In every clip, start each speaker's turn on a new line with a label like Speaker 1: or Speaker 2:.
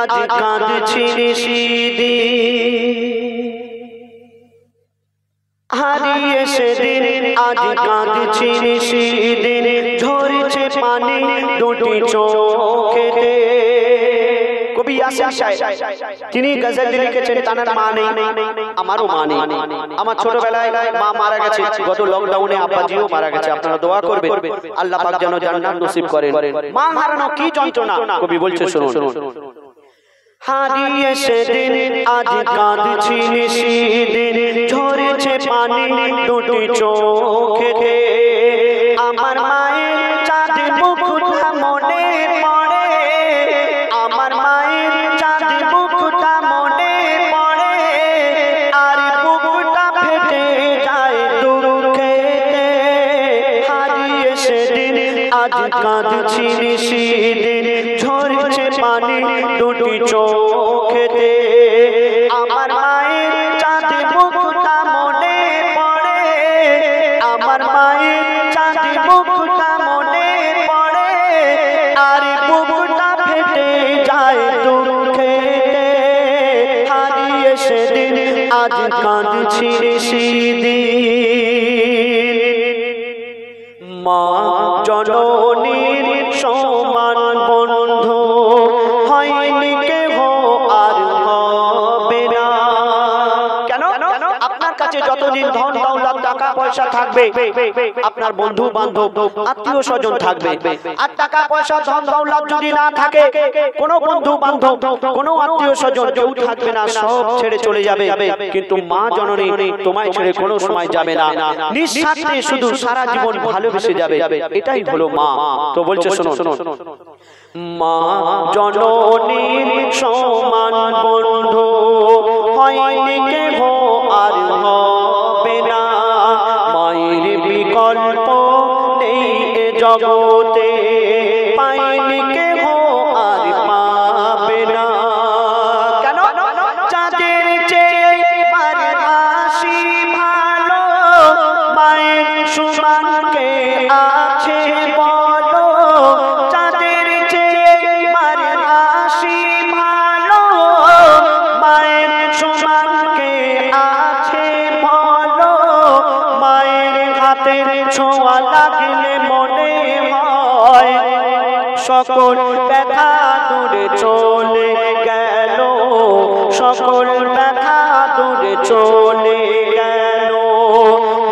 Speaker 1: আজ কাঁদছি সেদিন, হারিয়ে সেদিন আজ কাঁদছি সেদিন, ঝরছে পানি দুটি চোখেতে। কবি ইয়াসিন সাহেব তিনি গজল লিখেছেন, তার মা নেই, আমারও মা নেই। আমার ছোটবেলায় মা মারা গেছে, গত লকডাউনে আব্বাজিও মারা গেছে। আপনারা দোয়া করবেন আল্লাহ পাক যেন জান্নাত নসিব করেন। মা হারানো কি যন্ত্রণা, কবি বলছে শুনুন। হারিয়ে সেদিন আজ কাঁদছি সেদিন, ঝরছে পানি দুটি চোখেতে। আমার মায়ের চাঁদ মুখটা মনে পড়ে, আমার মায়ের চাঁদ মুখটা মনে পড়ে, আর বুকটা ফেটে যায় দুঃখেতে। হারিয়ে সেদিন আজ কাঁদছি সেদিন, ঝরছে পানি দুটি চোখেতে। আমার মায়ের চাঁদ মুখটা মনে পড়ে, আমার মায়ের চাঁদ মুখটা মনে পড়ে, আর বুকটা ফেটে যায় দুঃখেতে। হারিয়ে সেদিন আজ কাঁদছি সেদিন। মা জননীর সমান বন্ধু হয়নি কেহ আর হবে না। কেন? আপনার কাছে যতদিন ধন দৌলত টাকা পয়সা থাকবে, আপনার বন্ধু বান্ধব আত্মীয় স্বজন থাকবে। আর টাকা পয়সা ধন দৌলত যদি না থাকে, কোনো বন্ধু বান্ধব কোনো আত্মীয় স্বজন কেউ থাকবে না, সব ছেড়ে চলে যাবে। কিন্তু মা জননী তোমায় ছেড়ে কোনো সময় যাবে না, নিঃস্বার্থে শুধু সারা জীবন ভালোবেসে যাবে। এটাই হলো মা। তো বলছে শুনুন, মা জননীর সমান বন্ধু হয়নি কেহ আর হবে না। মায়ের বিকল্প নেই এ জগতে, পায়নি কেহ আর পাবে না। কেন? চাঁদের চেয়ে বারবাসি ভালো, মায়ের সমান কে আছে বলো। চাঁদের চেয়ে বারবাসি ভালো, মায়ের সমান কে আছে বলো। মায়ের হাতের ছোঁয়া লাগলে মনে হয় সকল ব্যথা দূরে চলে গেল, সকল ব্যথা দূরে চলে গেল।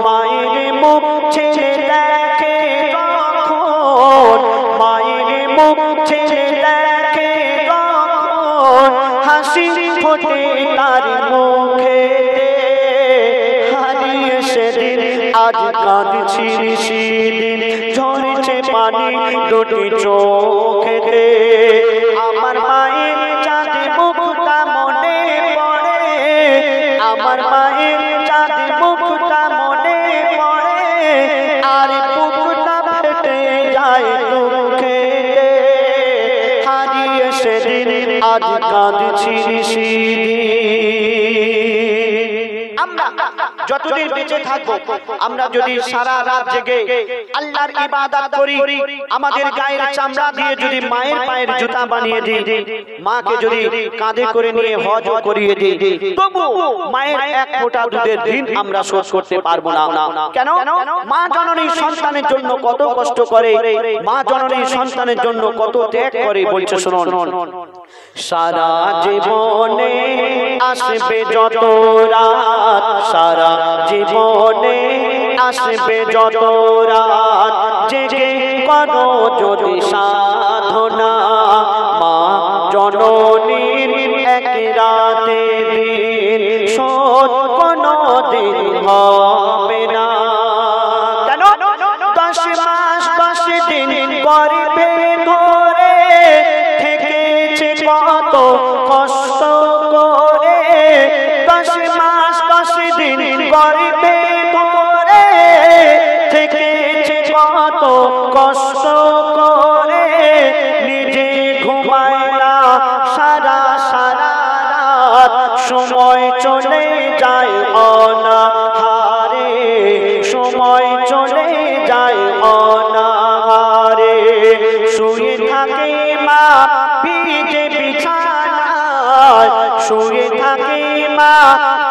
Speaker 1: মায়ের মুখ ছেড়ে দেখে যখন, মায়ের মুখ ছেড়ে দেখে যখন, হাসি ফোটে তার মুখেতে। হারিয়ে সেদিন আজ কাঁদছি সেদিন, ঝরছে পানি দুটি চোখেতে। আমার মায়ের চাঁদ মুখটা মনে পড়ে, আমার মায়ের চাঁদ মুখটা মনে পড়ে, আর বুকটা ফেটে যায় দুঃখেতে। হারিয়ে সেদিন আজ কাঁদছি সেদিন। আমরা যতদিন বেঁচে থাকবো, আমরা যদি সারা রাত জেগে আল্লাহর ইবাদত করি, আমাদের গায়ের চামড়া দিয়ে যদি মায়ের পায়ের জুতা বানিয়ে দিই, মাকে যদি কাঁধে করে নিয়ে হজ করিয়ে দিই, তবু মায়ের এক ফোঁটা দুধের ঋণ আমরা শোধ করতে পারবো না। কেন? মা জননী সন্তানের জন্য কত কষ্ট করে, মা জননী সন্তানের জন্য কত ত্যাগ করে। বলছে শুনুন, সারা জীবনে আসবে যত রাত, সারা জীবনে আসবে যত রাত, জেগে করো যদি সাধনা, মা জননীর এক রাতে দিন শোধ কোনো দিন হবে না। কেন? 10 মাস 10 দিন গর্ভে ধরে থেকেছে কত কষ্ট করে, 10 মাস 10 দিন গর্ভে ধরে থেকেছে কত কষ্ট করে। নিজে ঘুমায় না সারা সারা রাত, সময় চলে যায় অনাহারে, সময় চলে যায় অনাহারে। শুয়ে থাকে মা ভিজে বিছানা শুয়ে থাকে মা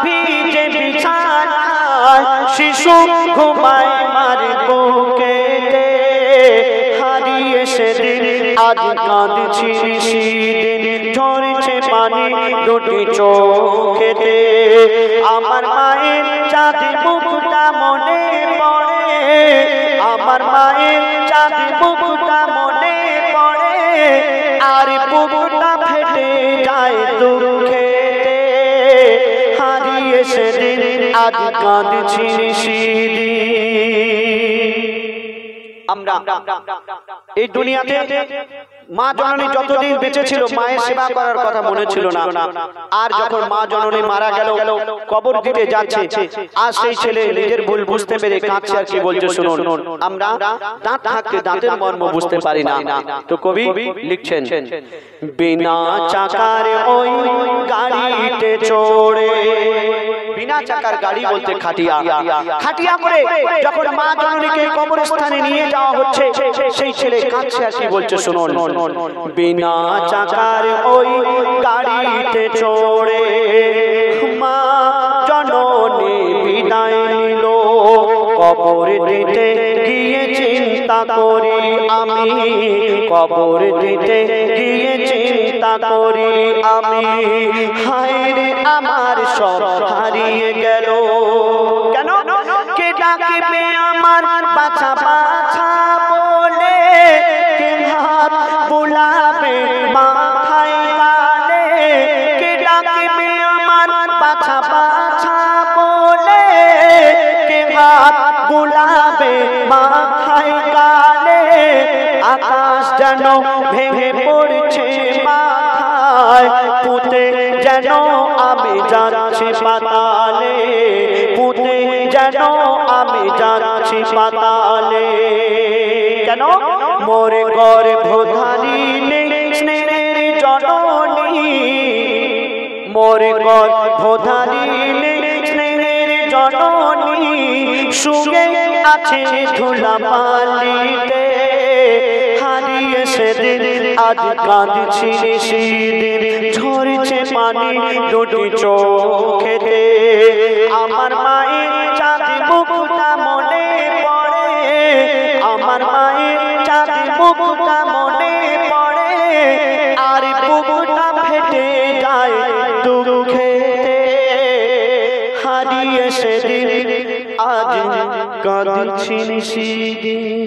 Speaker 1: ভিজে বিছানায়, শিশু ঘুমায় মার বুকেতে। হারিয়ে সেদিন আজ কাঁদছি সেদিন, ঝরছে পানি দুটি চোখেতে। আমার মায়ের চাঁদ মুখটা মনে পড়ে, আমার মায়ের চাঁদ মুখটা মনে পড়ে, আর বুকটা ফেটে যায় দুঃখেতে। হারিয়ে সেদিন আজ কাঁদছি সেদিন। আমরা এই দুনিয়াতে মা জননী যতদিন বেঁচে ছিল মায়ের সেবা করার কথা মনে ছিল না। আর যখন মা জননী মারা গেল, কবর দিতে যাচ্ছে, আর সেই ছেলে নিজের ভুল বুঝতে পেরে কাঁদছে। আর কি বলছে শুনুন, আমরা দাঁত থাকতে দাঁতের মর্ম বুঝতে পারি না। তো কবি লিখছেন, বিনা চাকার ওই গাড়িতে চড়ে, বিনা চাকার গাড়ি বলতে খাটিয়া, খাটিয়া করে যখন মা জননীকে কবরস্থানে নিয়ে যাওয়া হচ্ছে, সেই ছেলে কাঁদছে। আর কি বলছে শুনুন, বিনা চাকার ওই গাড়িতে চড়ে মা জননী বিদায় নিল, কবর দিতে গিয়ে চিন্তা করি আমি, কবর দিতে গিয়ে চিন্তা করি আমি। হায় রে আমার সব হারিয়ে গেল, কেন কে ডাকবে আমার বাছা বাছা বলে, কে হাত বুলাবে মাথায় গালে, কে ডাকবে আমার বাছা বাছা বলে, কে হাত বুলাবে মাথায় গালে। আকাশ যেন ভেঙে পড়ছে মাথায়, পুঁতে যেন আমি যাচ্ছি পাতালে, পুঁতে যেন আমি যাচ্ছি পাতালে। কেন মোর গর্ভধারী স্নেহের জননী, মোর গর্ভধারী স্নেহের জননী, শুয়ে আছে ধুলাবালিতে। হারিয়ে সেদিন আজ কাঁদছি সেদিন, ঝরছে পানি দুটি চোখেতে। আমার মায়ের চাঁদ মুখটা মনে পড়ে, আমার মায়ের চাঁদ মুখটা মনে পড়ে, আর বুকটা ফেটে যায় দুঃখেতে। হারিয়ে সেদিন আজ কাঁদছি সেদিন।